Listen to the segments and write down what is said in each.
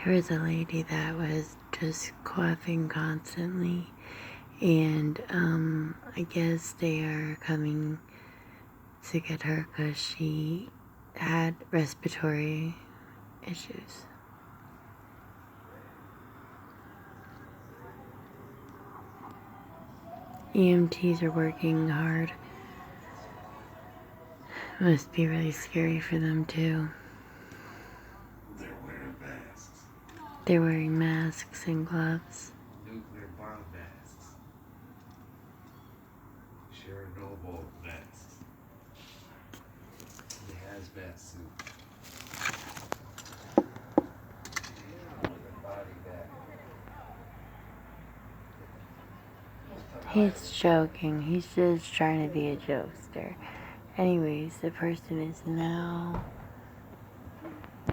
There was a lady that was just coughing constantly, and I guess they are coming to get her because she had respiratory issues. EMTs are working hard. Must be really scary for them too. They're wearing masks. They're wearing masks and gloves. Nuclear bomb masks. Chernobyl masks. The hazmat suit. He's joking. He's just trying to be a jokester. Anyways, the person is now...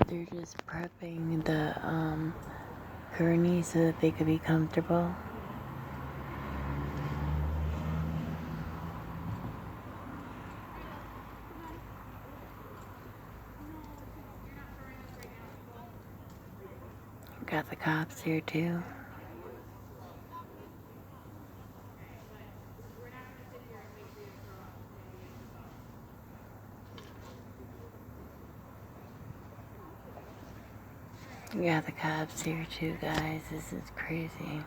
They're just prepping the gurney so that they could be comfortable. Got the cops here too. We got the cops here too, guys. This is crazy.